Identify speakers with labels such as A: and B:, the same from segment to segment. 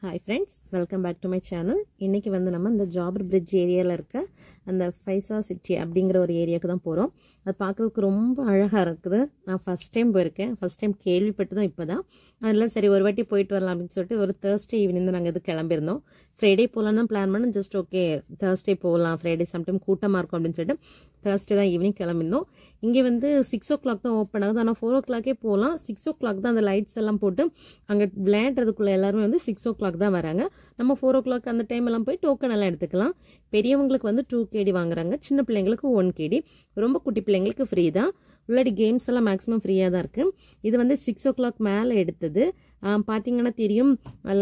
A: Hi friends, welcome back to my channel. இன்னைக்கு வந்து நம்ம இந்த ஜாபர் பிரிட்ஜ் ஏரியால இருக்க அந்த ஃபைசா சிட்டி அப்படிங்கற ஒரு ஏரியாக்கு தான் போறோம். அது பார்க்கிறதுக்கு ரொம்ப அழகா இருக்குது. நான் ஃபர்ஸ்ட் டைம் போயிருக்கேன். ஃபர்ஸ்ட் டைம் கேள்விப்பட்டதும் இப்பதான். அதனால சரி ஒரு வாட்டி போயிட்டு வரலாம் அப்படினு சொல்லிட்டு ஒரு Thursday ஈவினிங் தான் நாங்க இது கிளம்பிருந்தோம். Friday போலாம் தான் பிளான் பண்ணோம். ஜஸ்ட் ஓகே Thursday போலாம். Friday சம்டைம் கூட்டமா இருக்கும் அப்படினு சொல்லிட்டு Thursday தான் ஈவினிங் கிளம்பினோம். இங்க வந்து 6 o'clock தான் ஓபன் ஆகுது. ஆனா 4 o'clock போலாம். 6 o'clock தான் அந்த லைட்ஸ் எல்லாம் போட்டு அங்க விளையாடுறதுக்குள்ள எல்லாரும் வந்து 6 o'clock தான் வராங்க. நம்ம 4 o'clock அந்த டைம் எல்லாம் போய் டோக்கன் எல்லாம் எடுத்துக்கலாம். பெரியவங்களுக்கு வந்து 2 KD வாங்குறாங்க. சின்ன பிள்ளைங்களுக்கு 1 KD. ரொம்ப குட்டி பிள்ளைங்களுக்கு ஃப்ரீ தான். உள்ளடி கேம்ஸ் எல்லாம் மேக்ஸிமம் ஃப்ரீயா தான் இருக்கு. இது வந்து 6 o'clock மேல எடுத்தது. பாத்தீங்கன்னா தெரியும்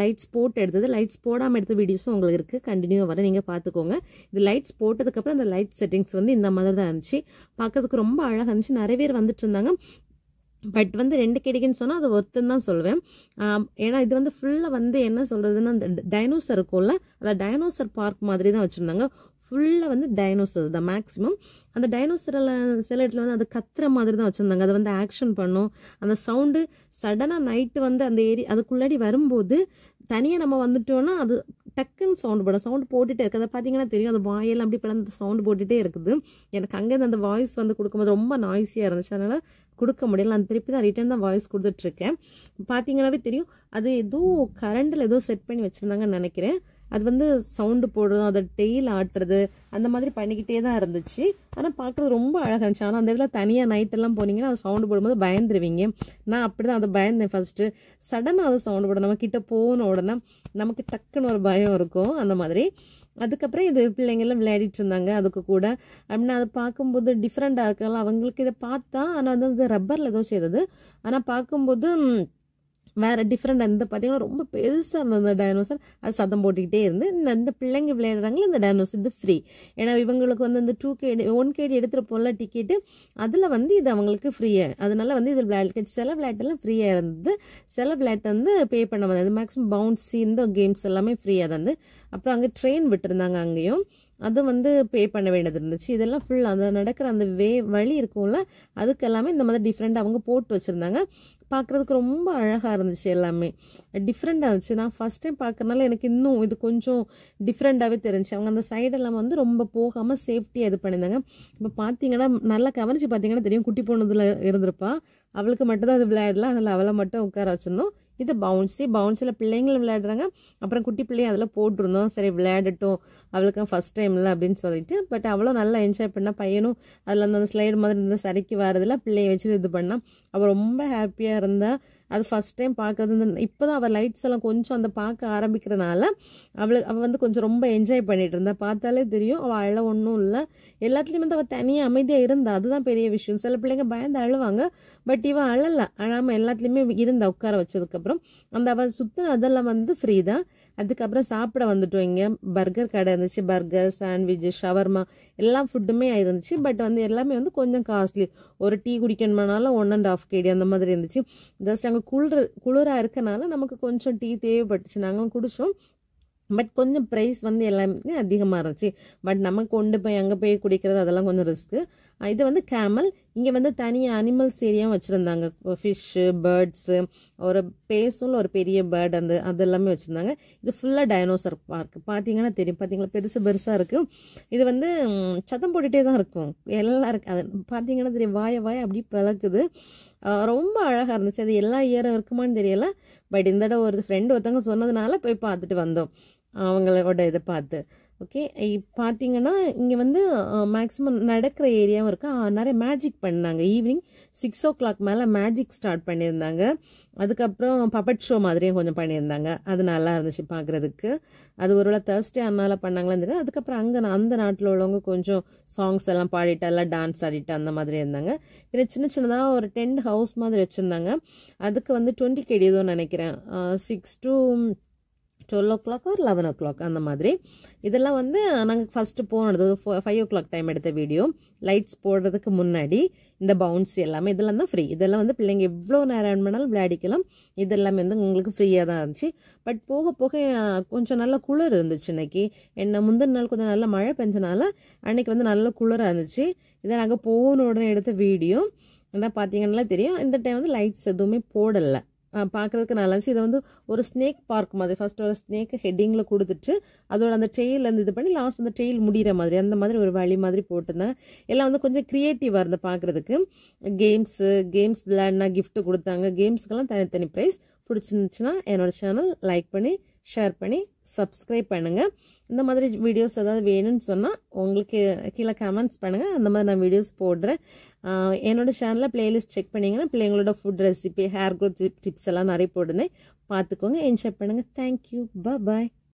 A: லைட்ஸ் போட்டு எடுத்தது. லைட்ஸ் போடாம எடுத்த வீடியோஸும் உங்களுக்கு இருக்கு. கண்டினியூ வர நீங்க பாத்துக்கோங்க. இது லைட்ஸ் போட்டதுக்கு அப்புறம் அந்த லைட் செட்டிங்ஸ் வந்து இந்த மாதிரி தான் இருந்துச்சு. பார்க்கிறதுக்கு ரொம்ப அழகா இருந்துச்சு. நிறைய பேர் வந்துட்டு இருந்தாங்க. பட் வந்து 2 KDக்குன்னு சொன்னா அது ஒருத்தன் தான் சொல்லுவேன். ஏன்னா இது வந்து ஃபுல்லா வந்து என்ன சொல்றதுன்னா அந்த டைனோசர் இருக்கும்ல, அந்த டைனோசர் பார்க் மாதிரி தான் வச்சிருந்தாங்க. ஃபுல்லா வந்து டைனோசர் தான் மேக்ஸிமம். அந்த டைனோசர்ல சில இடத்துல வந்து அது கத்துற மாதிரி தான் வச்சிருந்தாங்க. அதை வந்து ஆக்ஷன் பண்ணும். அந்த சவுண்டு சடனா நைட்டு வந்து அந்த ஏரியா அதுக்குள்ளாடி வரும்போது தனியா நம்ம வந்துட்டோம்னா அது டக்குன்னு சவுண்ட் போடும். சவுண்ட் போட்டுட்டே இருக்கு. அதை பார்த்தீங்கன்னா தெரியும். அது வாயெல்லாம் அப்படி பிளந்து சவுண்ட் போட்டுட்டே இருக்குது. எனக்கு அங்கேருந்து அந்த வாய்ஸ் வந்து கொடுக்கும்போது ரொம்ப நாய்ஸியா இருந்துச்சு. அதனால கொடுக்க முடியல. அந்த திருப்பி தான் ரிட்டர்ன் தான் வாய்ஸ் கொடுத்துட்டு இருக்கேன். பார்த்தீங்கன்னாவே தெரியும். அது ஏதோ கரண்டில் ஏதோ செட் பண்ணி வச்சிருந்தாங்கன்னு நினைக்கிறேன். அது வந்து சவுண்டு போடுறதும் அதை டெய்ல் ஆட்டுறது அந்த மாதிரி பண்ணிக்கிட்டே தான் இருந்துச்சு. ஆனால் பார்க்கறது ரொம்ப அழகாக இருந்துச்சு. ஆனால் அந்த இதில் தனியாக நைட் எல்லாம் போனீங்கன்னா அது சவுண்டு போடும்போது பயந்துருவீங்க. நான் அப்படிதான் அதை பயந்தேன் ஃபர்ஸ்ட். சடனாக அது சவுண்டு போடும். நம்ம கிட்ட போன உடனே நமக்கு டக்குன்னு ஒரு பயம் இருக்கும். அந்த மாதிரி அதுக்கப்புறம் இது பிள்ளைங்கெல்லாம் விளையாடிட்டு இருந்தாங்க. அதுக்கு கூட அப்படின்னா அதை பார்க்கும்போது டிஃப்ரெண்டாக இருக்கலாம் அவங்களுக்கு. இதை பார்த்தா ஆனால் வந்து ரப்பரில் ஏதோ செய்தது. ஆனால் பார்க்கும்போது வேற டிஃப்ரெண்ட். அந்த பார்த்தீங்கன்னா ரொம்ப பெருசாக இருந்தது அந்த டைனோசர். அது சத்தம் போட்டுக்கிட்டே இருந்து இந்த பிள்ளைங்க விளையாடுறாங்களே இந்த டைனோசர் இது ஃப்ரீ. ஏன்னா இவங்களுக்கு வந்து இந்த 2 KD 1 KD எடுத்துகிட்டு போல டிக்கெட்டு அதில் வந்து இது அவங்களுக்கு ஃப்ரீயா. அதனால வந்து இது விளையாட்டு சில விளையாட்டெல்லாம் ஃப்ரீயாக இருந்தது. சில விளையாட்டு வந்து பே பண்ண வந்தது. மேக்ஸிமம் பவுன்ஸி இந்த கேம்ஸ் எல்லாமே ஃப்ரீயாக தான் இருந்து. அப்புறம் அங்கே ட்ரெயின் விட்டுருந்தாங்க. அங்கேயும் அது வந்து பே பண்ண வேண்டியது இருந்துச்சு. இதெல்லாம் ஃபுல் அந்த நடக்கிற அந்த வழி இருக்கும்ல அதுக்கு எல்லாமே இந்த மாதிரி டிஃப்ரெண்ட் அவங்க போட்டு வச்சிருந்தாங்க. பார்க்கறதுக்கு ரொம்ப அழகா இருந்துச்சு. எல்லாமே டிஃப்ரெண்டா இருந்துச்சு. நான் ஃபர்ஸ்ட் டைம் பார்க்கறதுனால எனக்கு இன்னும் இது கொஞ்சம் டிஃப்ரெண்டாவே தெரிஞ்சுச்சு. அவங்க அந்த சைடெல்லாம் வந்து ரொம்ப போகாம சேஃப்டியா இது பண்ணியிருந்தாங்க. இப்போ பார்த்தீங்கன்னா நல்லா கவனிச்சு பார்த்தீங்கன்னா தெரியும். குட்டி பொண்ணுதுல இருந்திருப்பா. அவளுக்கு மட்டும் தான் அது விளையாடலாம். அதனால அவளை மட்டும் உட்கார வச்சிருந்தோம். இது பவுன்ஸில் பிள்ளைங்களும் விளையாடுறாங்க. அப்புறம் குட்டி பிள்ளையும் அதில் போட்டிருந்தோம். சரி விளையாடட்டும் அவளுக்கு ஃபர்ஸ்ட் டைம்ல அப்படின்னு சொல்லிட்டு. பட் அவ்வளோ நல்லா என்ஜாய் பண்ணா. பையனும் அதில் அந்த ஸ்லைடு மாதிரி இருந்த சரிக்கு வரதுல பிள்ளைய வச்சுட்டு இது பண்ணா. அவள் ரொம்ப ஹாப்பியாக இருந்தா. அது ஃபர்ஸ்ட் டைம் பார்க்கறது. இப்போதான் அவள் லைட்ஸ் எல்லாம் கொஞ்சம் அந்த பார்க்க ஆரம்பிக்கிறனால அவள் வந்து கொஞ்சம் ரொம்ப என்ஜாய் பண்ணிட்டு இருந்தா. பார்த்தாலே தெரியும் அவள் அழ ஒன்றும் இல்லை. எல்லாத்துலேயும் வந்து அவள் தனியாக அமைதியாக இருந்தா. அதுதான் பெரிய விஷயம். சில பிள்ளைங்க பயந்து அழுவாங்க. பட் இவன் அழாமல் எல்லாத்துலேயுமே இருந்தா. உட்கார வச்சதுக்கப்புறம் அந்த அவள் சுற்றின அதெல்லாம் வந்து ஃப்ரீ தான். அதுக்கப்புறம் சாப்பிட வந்துட்டோம். இங்கே பர்கர் கடை இருந்துச்சு. பர்கர், சாண்ட்விச், ஷவர்மா எல்லா ஃபுட்டுமே இருந்துச்சு. பட் வந்து எல்லாமே வந்து கொஞ்சம் காஸ்ட்லி. ஒரு டீ குடிக்கணுமானாலும் 1.5 KD அந்த மாதிரி இருந்துச்சு. ஜஸ்ட் அங்கே குளிராக இருக்கனால நமக்கு கொஞ்சம் டீ தேவைப்பட்டுச்சு. நாங்களும் குடிச்சோம். பட் கொஞ்சம் ப்ரைஸ் வந்து எல்லாமே அதிகமாக இருந்துச்சு. பட் நம்ம கொண்டு போய் அங்கே போய் குடிக்கிறது அதெல்லாம் கொஞ்சம் ரிஸ்க்கு. இது வந்து கேமல். இங்கே வந்து தனியாக அனிமல்ஸ் ஏரியாவும் வச்சுருந்தாங்க. ஃபிஷ்ஷு, பேர்ட்ஸு, ஒரு பேசும் ஒரு பெரிய பேர்ட் அது எல்லாமே வச்சுருந்தாங்க. இது ஃபுல்லாக டைனோசர் பார்க். பார்த்தீங்கன்னா தெரியும். பார்த்தீங்களா பெருசாக இருக்குது. இது வந்து சத்தம் போட்டுகிட்டே தான் இருக்கும். எல்லாம் இருக்கு. அது பார்த்தீங்கன்னா தெரியும். வாய அப்படி பிளக்குது. ரொம்ப அழகாக இருந்துச்சு. அது எல்லா இயரும் இருக்குமான்னு தெரியல. பட் இந்த தடவை ஒரு ஃப்ரெண்டு ஒருத்தவங்க சொன்னதுனால போய் பார்த்துட்டு வந்தோம். அவங்களோட இதை பார்த்து. ஓகே பார்த்தீங்கன்னா இங்கே வந்து மேக்ஸிமம் நடக்கிற ஏரியாவும் இருக்கு. நிறைய மேஜிக் பண்ணாங்க. ஈவினிங் 6 o'clock மேலே மேஜிக் ஸ்டார்ட் பண்ணியிருந்தாங்க. அதுக்கப்புறம் பப்பட் ஷோ மாதிரியும் கொஞ்சம் பண்ணியிருந்தாங்க. அது நல்லா இருந்துச்சு பார்க்குறதுக்கு. அது ஒருவேளை Thursday அதனால பண்ணாங்களான்னு தெரியாது. அதுக்கப்புறம் அங்கே அந்த நாட்டில் உள்ளவங்க கொஞ்சம் சாங்ஸ் எல்லாம் பாடிட்டு எல்லாம் டான்ஸ் ஆடிட்டு அந்த மாதிரி இருந்தாங்க. பின்ன சின்னதாக ஒரு டென்ட் ஹவுஸ் மாதிரி வச்சுருந்தாங்க. அதுக்கு வந்து 20 KD ஏதோ நினைக்கிறேன். 6 to 12 o'clock or 11 o'clock அந்த மாதிரி. இதெல்லாம் வந்து நாங்கள் ஃபர்ஸ்ட் போனது 5 o'clock டைம் எடுத்த வீடியோ. லைட்ஸ் போடுறதுக்கு முன்னாடி இந்த பவுன்ஸ் எல்லாமே இதெல்லாம் தான் ஃப்ரீ. இதெல்லாம் வந்து பிள்ளைங்க எவ்வளோ நேரம் வேணாலும் விளையாடிக்கலாம். இதெல்லாமே வந்து உங்களுக்கு ஃப்ரீயாக தான் இருந்துச்சு. பட் போக போக கொஞ்சம் நல்ல குளிர் இருந்துச்சு இன்னைக்கு. என்ன முந்தின நாள் கொஞ்சம் நல்ல மழை பெஞ்சனால அன்னைக்கு வந்து நல்ல குளிராக இருந்துச்சு. இதை நாங்கள் போன உடனே எடுத்த வீடியோ. அதான் பார்த்தீங்கன்னா தெரியும். இந்த டைம் வந்து லைட்ஸ் எதுவுமே போடலை. பார்க்குறதுக்கு நல்லா இருந்துச்சு. இதை வந்து ஒரு ஸ்னேக் பார்க் மாதிரி ஃபர்ஸ்ட் ஒரு ஸ்னேக் ஹெட்டிங்கில் கொடுத்துட்டு அதோட அந்த ட்ரெயில் வந்து இது பண்ணி லாஸ்ட் அந்த ட்ரெயில் முடிகிற மாதிரி அந்த மாதிரி ஒரு வழி மாதிரி போட்டிருந்தேன். எல்லாம் வந்து கொஞ்சம் க்ரியேட்டிவாக இருந்து பார்க்குறதுக்கு. கேம்ஸ் விளையாடினா gift கொடுத்தாங்க. கேம்ஸுக்கெல்லாம் தனித்தனி ப்ரைஸ். பிடிச்சிருந்துச்சுன்னா என்னோட சேனல் லைக் பண்ணி ஷேர் பண்ணி சப்ஸ்கிரைப் பண்ணுங்கள். இந்த மாதிரி வீடியோஸ் ஏதாவது வேணும்னு சொன்னால் உங்களுக்கு கீழே கமெண்ட்ஸ் பண்ணுங்கள். அந்த மாதிரி நான் வீடியோஸ் போடுறேன். என்னோட சேனலில் பிளேலிஸ்ட் செக் பண்ணிங்கன்னா பிள்ளைங்களோட food recipe, hair growth tips எல்லாம் நிறைய போடுறேன். பார்த்துக்கோங்க, என்ஜாய் பண்ணுங்கள். தேங்க்யூ, பாய்.